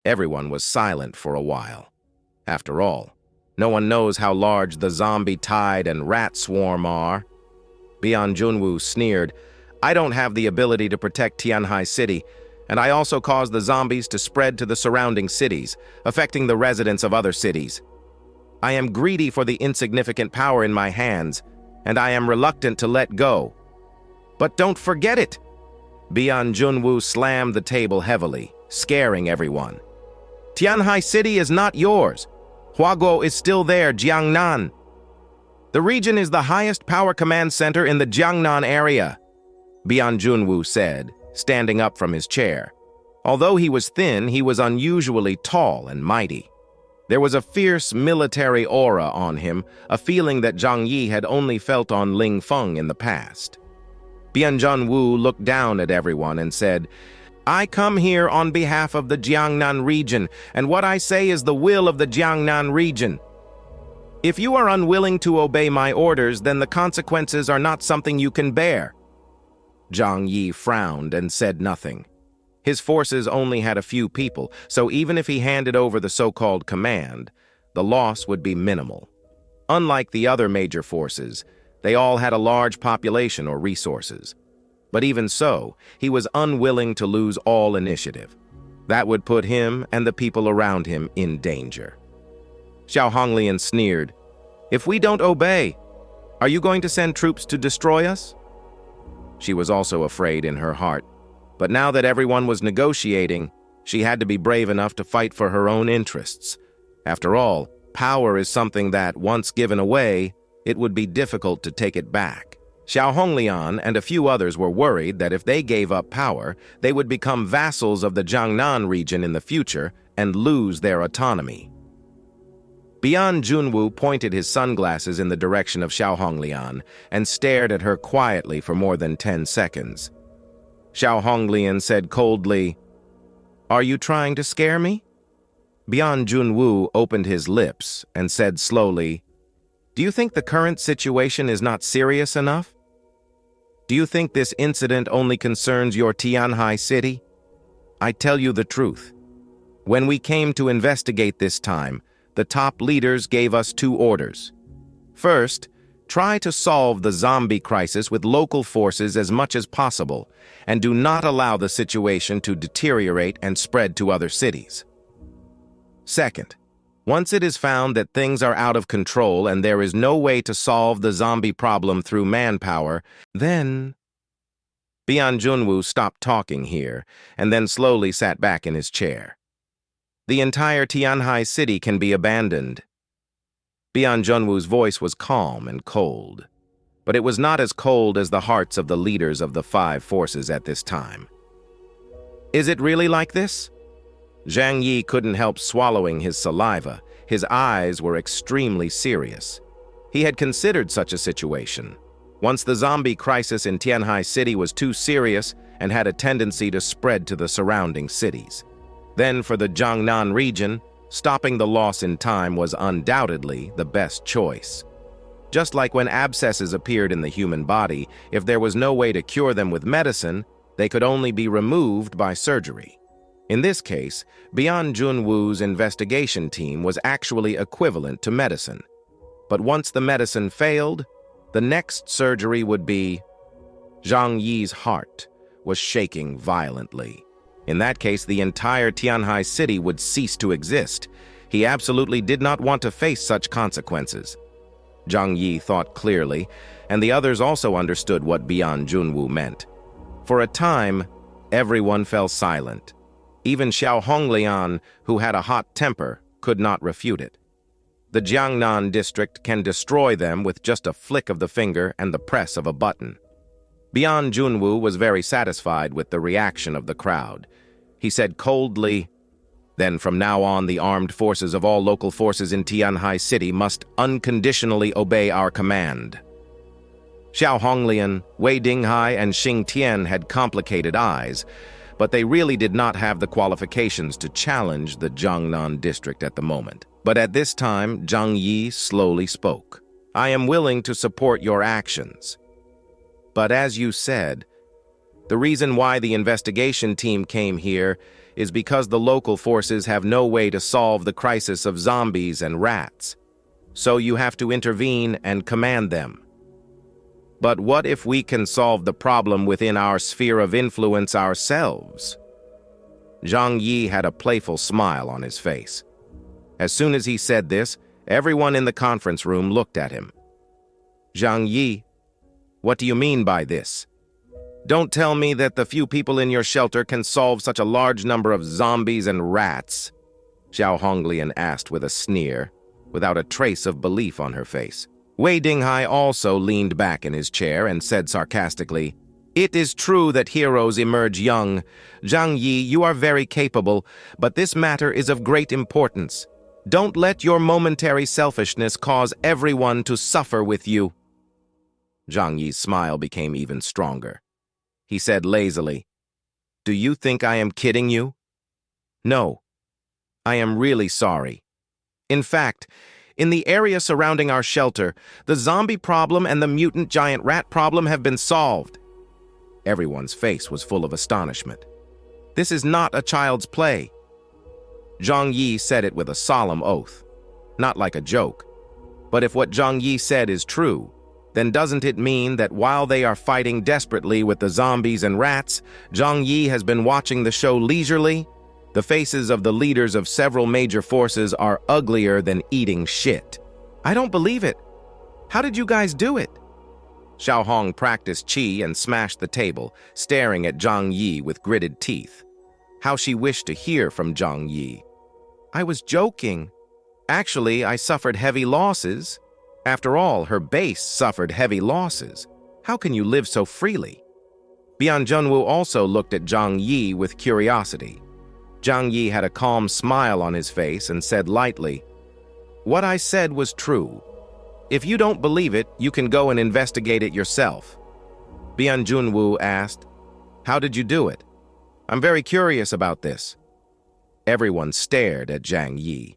Everyone was silent for a while. After all, no one knows how large the zombie tide and rat swarm are. Bian Junwoo sneered, "I don't have the ability to protect Tianhai City, and I also cause the zombies to spread to the surrounding cities, affecting the residents of other cities. I am greedy for the insignificant power in my hands, and I am reluctant to let go. But don't forget it!" Bian Junwoo slammed the table heavily, scaring everyone. "Tianhai City is not yours. Huaguo is still there, Jiangnan. The region is the highest power command center in the Jiangnan area," Bian Junwoo said, standing up from his chair. Although he was thin, he was unusually tall and mighty. There was a fierce military aura on him, a feeling that Zhang Yi had only felt on Ling Feng in the past. Bian Junwoo looked down at everyone and said, "I come here on behalf of the Jiangnan region, and what I say is the will of the Jiangnan region. If you are unwilling to obey my orders, then the consequences are not something you can bear." Zhang Yi frowned and said nothing. His forces only had a few people, so even if he handed over the so-called command, the loss would be minimal. Unlike the other major forces, they all had a large population or resources. But even so, he was unwilling to lose all initiative. That would put him and the people around him in danger. Xiao Honglian sneered, "If we don't obey, are you going to send troops to destroy us?" She was also afraid in her heart, but now that everyone was negotiating, she had to be brave enough to fight for her own interests. After all, power is something that, once given away, it would be difficult to take it back. Xiao Honglian and a few others were worried that if they gave up power, they would become vassals of the Jiangnan region in the future and lose their autonomy. Bian Junwoo pointed his sunglasses in the direction of Xiao Honglian and stared at her quietly for more than 10 seconds. Xiao Honglian said coldly, "Are you trying to scare me?" Bian Junwoo opened his lips and said slowly, "Do you think the current situation is not serious enough? Do you think this incident only concerns your Tianhai City? I tell you the truth. When we came to investigate this time, the top leaders gave us 2 orders. First, try to solve the zombie crisis with local forces as much as possible, and do not allow the situation to deteriorate and spread to other cities. Second, once it is found that things are out of control and there is no way to solve the zombie problem through manpower, then..." Bian Junwoo stopped talking here and then slowly sat back in his chair. "The entire Tianhai City can be abandoned." Bian Junwoo's voice was calm and cold, but it was not as cold as the hearts of the leaders of the 5 forces at this time. "Is it really like this?" Zhang Yi couldn't help swallowing his saliva. His eyes were extremely serious. He had considered such a situation. Once the zombie crisis in Tianhai City was too serious and had a tendency to spread to the surrounding cities. Then for the Jiangnan region, stopping the loss in time was undoubtedly the best choice. Just like when abscesses appeared in the human body, if there was no way to cure them with medicine, they could only be removed by surgery. In this case, Bian Junwoo's investigation team was actually equivalent to medicine. But once the medicine failed, the next surgery would be... Zhang Yi's heart was shaking violently. In that case, the entire Tianhai City would cease to exist. He absolutely did not want to face such consequences. Zhang Yi thought clearly, and the others also understood what Bian Junwoo meant. For a time, everyone fell silent. Even Xiao Honglian, who had a hot temper, could not refute it. The Jiangnan district can destroy them with just a flick of the finger and the press of a button. Bian Junwoo was very satisfied with the reaction of the crowd. He said coldly, "Then from now on, the armed forces of all local forces in Tianhai City must unconditionally obey our command." Xiao Honglian, Wei Dinghai, and Xing Tian had complicated eyes, but they really did not have the qualifications to challenge the Jiangnan district at the moment. But at this time, Zhang Yi slowly spoke. "I am willing to support your actions. But as you said, the reason why the investigation team came here is because the local forces have no way to solve the crisis of zombies and rats. So you have to intervene and command them. But what if we can solve the problem within our sphere of influence ourselves? Zhang Yi had a playful smile on his face. As soon as he said this, everyone in the conference room looked at him. Zhang Yi, what do you mean by this? Don't tell me that the few people in your shelter can solve such a large number of zombies and rats, Xiao Honglian asked with a sneer, without a trace of belief on her face. Wei Dinghai also leaned back in his chair and said sarcastically, "It is true that heroes emerge young. Zhang Yi, you are very capable, but this matter is of great importance. Don't let your momentary selfishness cause everyone to suffer with you." Zhang Yi's smile became even stronger. He said lazily, "Do you think I am kidding you? No, I am really sorry. In fact, in the area surrounding our shelter, the zombie problem and the mutant giant rat problem have been solved." Everyone's face was full of astonishment. This is not a child's play. Zhang Yi said it with a solemn oath, not like a joke. But if what Zhang Yi said is true, then doesn't it mean that while they are fighting desperately with the zombies and rats, Zhang Yi has been watching the show leisurely? The faces of the leaders of several major forces are uglier than eating shit. I don't believe it. How did you guys do it? Xiao Hong practiced qi and smashed the table, staring at Zhang Yi with gritted teeth. How she wished to hear from Zhang Yi. I was joking. Actually, I suffered heavy losses. After all, her base suffered heavy losses. How can you live so freely? Bian Junwu also looked at Zhang Yi with curiosity. Zhang Yi had a calm smile on his face and said lightly, "What I said was true. If you don't believe it, you can go and investigate it yourself." Bian Junwu asked, "How did you do it? I'm very curious about this." Everyone stared at Zhang Yi.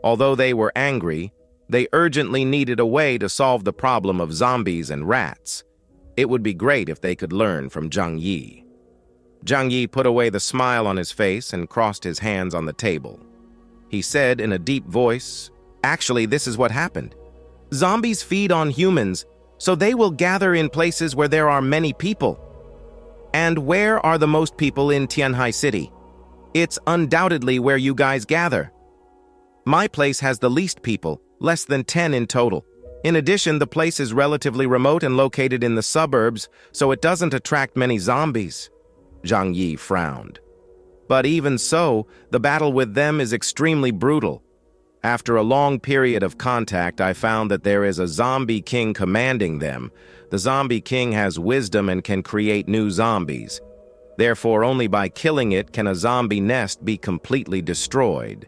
Although they were angry, they urgently needed a way to solve the problem of zombies and rats. It would be great if they could learn from Zhang Yi. Zhang Yi put away the smile on his face and crossed his hands on the table. He said in a deep voice, "Actually, this is what happened. Zombies feed on humans, so they will gather in places where there are many people. And where are the most people in Tianhai City? It's undoubtedly where you guys gather. My place has the least people, less than 10 in total. In addition, the place is relatively remote and located in the suburbs, so it doesn't attract many zombies." Zhang Yi frowned. "But even so, the battle with them is extremely brutal. After a long period of contact, I found that there is a zombie king commanding them. The zombie king has wisdom and can create new zombies. Therefore, only by killing it can a zombie nest be completely destroyed.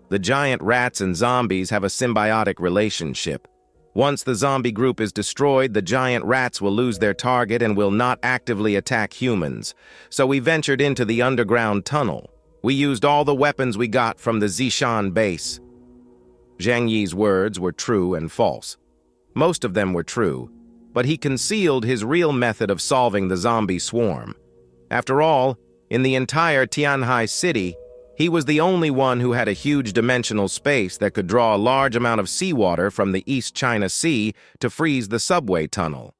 The giant rats and zombies have a symbiotic relationship. Once the zombie group is destroyed, the giant rats will lose their target and will not actively attack humans. So we ventured into the underground tunnel. We used all the weapons we got from the Zishan base." Zhang Yi's words were true and false. Most of them were true, but he concealed his real method of solving the zombie swarm. After all, in the entire Tianhai City, he was the only one who had a huge dimensional space that could draw a large amount of seawater from the East China Sea to freeze the subway tunnel.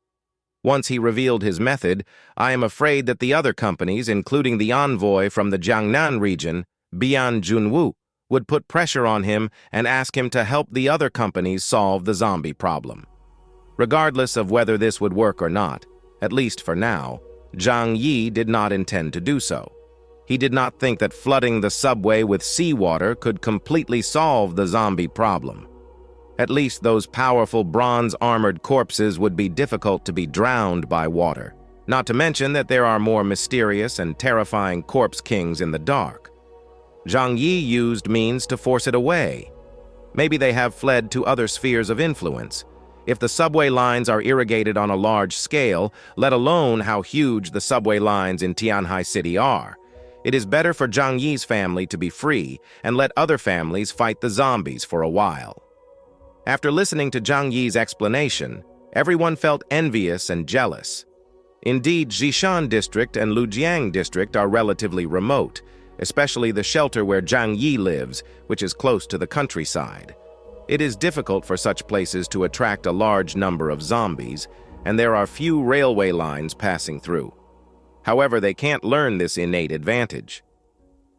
Once he revealed his method, I am afraid that the other companies, including the envoy from the Jiangnan region, Bian Junwu, would put pressure on him and ask him to help the other companies solve the zombie problem. Regardless of whether this would work or not, at least for now, Zhang Yi did not intend to do so. He did not think that flooding the subway with seawater could completely solve the zombie problem. At least those powerful bronze-armored corpses would be difficult to be drowned by water, not to mention that there are more mysterious and terrifying corpse kings in the dark. Zhang Yi used means to force it away. Maybe they have fled to other spheres of influence. If the subway lines are irrigated on a large scale, let alone how huge the subway lines in Tianhai City are, it is better for Zhang Yi's family to be free and let other families fight the zombies for a while. After listening to Zhang Yi's explanation, everyone felt envious and jealous. Indeed, Zishan District and Lujiang District are relatively remote. especially the shelter where Zhang Yi lives, which is close to the countryside. It is difficult for such places to attract a large number of zombies, and there are few railway lines passing through. However, they can't learn this innate advantage.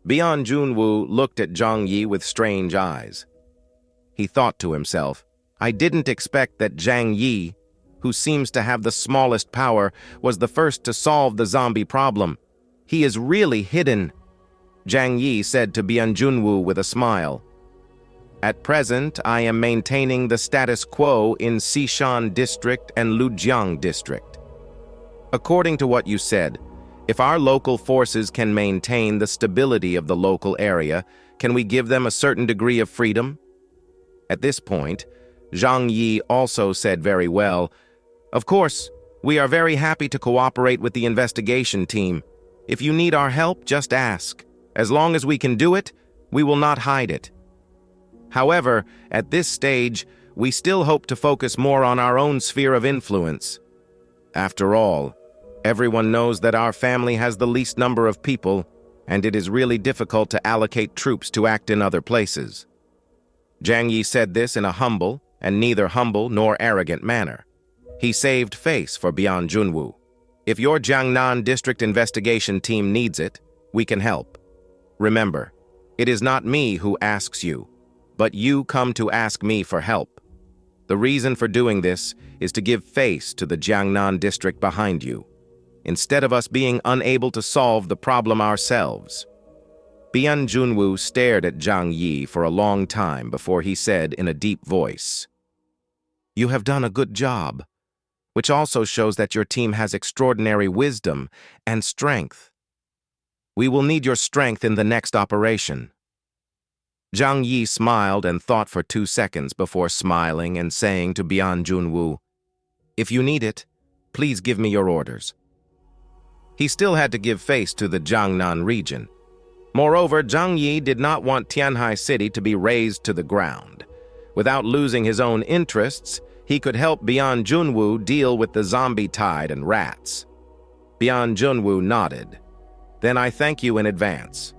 Bian Junwu looked at Zhang Yi with strange eyes. He thought to himself, I didn't expect that Zhang Yi, who seems to have the smallest power, was the first to solve the zombie problem. He is really hidden. Zhang Yi said to Bian Junwu with a smile. At present, I am maintaining the status quo in Xishan District and Lujiang District. According to what you said, if our local forces can maintain the stability of the local area, can we give them a certain degree of freedom? At this point, Zhang Yi also said very well, Of course, we are very happy to cooperate with the investigation team. If you need our help, just ask. As long as we can do it, we will not hide it. However, at this stage, we still hope to focus more on our own sphere of influence. After all, everyone knows that our family has the least number of people, and it is really difficult to allocate troops to act in other places. Zhang Yi said this in a humble, and neither humble nor arrogant manner. He saved face for Bian Junwu. If your Jiangnan District investigation team needs it, we can help. Remember, it is not me who asks you, but you come to ask me for help. The reason for doing this is to give face to the Jiangnan District behind you, instead of us being unable to solve the problem ourselves. Bian Junwu stared at Zhang Yi for a long time before he said in a deep voice, You have done a good job, which also shows that your team has extraordinary wisdom and strength. We will need your strength in the next operation. Zhang Yi smiled and thought for 2 seconds before smiling and saying to Bian Junwu, If you need it, please give me your orders. He still had to give face to the Jiangnan region. Moreover, Zhang Yi did not want Tianhai City to be razed to the ground. Without losing his own interests, he could help Bian Junwu deal with the zombie tide and rats. Bian Junwu nodded. Then I thank you in advance.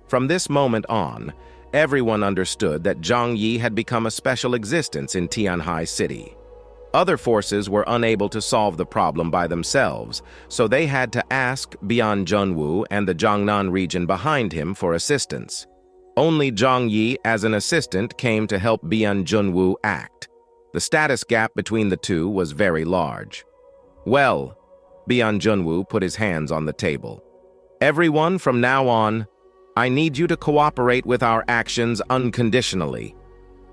From this moment on, everyone understood that Zhang Yi had become a special existence in Tianhai City. Other forces were unable to solve the problem by themselves, so they had to ask Bian Junwu and the Jiangnan region behind him for assistance. Only Zhang Yi as an assistant came to help Bian Junwu act. The status gap between the two was very large. Well, Bian Junwu put his hands on the table. Everyone from now on, I need you to cooperate with our actions unconditionally.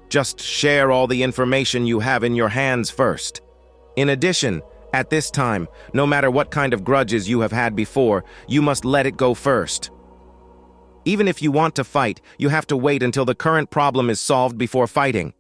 Just share all the information you have in your hands first. In addition, at this time, no matter what kind of grudges you have had before, you must let it go first. Even if you want to fight, you have to wait until the current problem is solved before fighting.